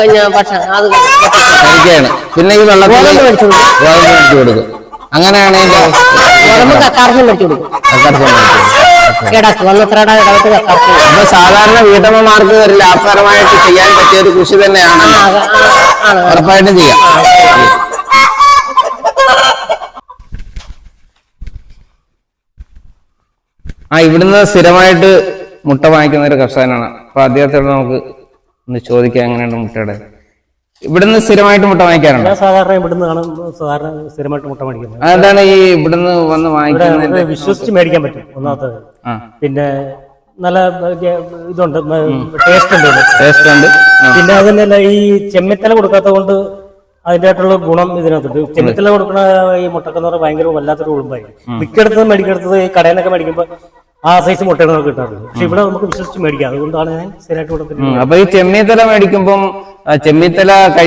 കഴിക്കുകയാണ്. പിന്നെ ഈ വെള്ളത്തിൽ മേടിച്ചു കൊടുക്കും. അങ്ങനെയാണ് അപ്പൊ സാധാരണ വീട്ടമ്മമാർക്ക് ഒരു ലാഭകരമായിട്ട് ചെയ്യാൻ പറ്റിയ ഒരു കൃഷി തന്നെയാണ്. ഉറപ്പായിട്ടും ചെയ്യാം. ഇവിടുന്ന് സ്ഥിരമായിട്ട് മുട്ട വാങ്ങിക്കുന്ന ഒരു കർഷകനാണ്. അപ്പൊ അദ്ദേഹത്തോട് നമുക്ക് ഒന്ന് ചോദിക്കാം എങ്ങനെയാണ് മുട്ടയുടെ. ഇവിടുന്ന് സ്ഥിരമായിട്ട് മുട്ട വാങ്ങിക്കാറുണ്ട്? സാധാരണ ഇവിടുന്ന് സ്ഥിരമായിട്ട് മുട്ട മേടിക്കുന്നത്. അതാണ് ഈ ഇവിടുന്ന് വന്ന് വാങ്ങിക്കുന്നത്. വിശ്വസിച്ച് മേടിക്കാൻ പറ്റും ഒന്നാമത്തത്. പിന്നെ നല്ല ഇതുണ്ട്, ടേസ്റ്റ് ഉണ്ട്. പിന്നെ അതന്നെയല്ല, ഈ ചെമ്മിത്തല കൊടുക്കാത്ത കൊണ്ട് അതിൻ്റെ ആയിട്ടുള്ള ഗുണം ഇതിനകത്തുണ്ട്. ചെമ്മിത്തല കൊടുക്കുന്ന ഈ മുട്ടക്കെന്ന് പറഞ്ഞാൽ ഭയങ്കര വല്ലാത്തൊരു ഉളുമ്പായിരിക്കും. മിക്കടത്തും മേടിക്കടുത്തത് ഈ കടയിലൊക്കെ മേടിക്കുമ്പോൾ ആ സൈസ് മുട്ടയാണ് നമുക്ക് കിട്ടാറുള്ളത്. പക്ഷെ ഇവിടെ നമുക്ക് വിശ്വസിച്ച് മേടിക്കാം. അതുകൊണ്ടാണ് ഞാൻ സ്ഥിരമായിട്ട് കൊടുക്കുന്നത്. അപ്പൊ ഈ ചെമ്മീത്തല മേടിക്കുമ്പം ചെമ്മീത്തല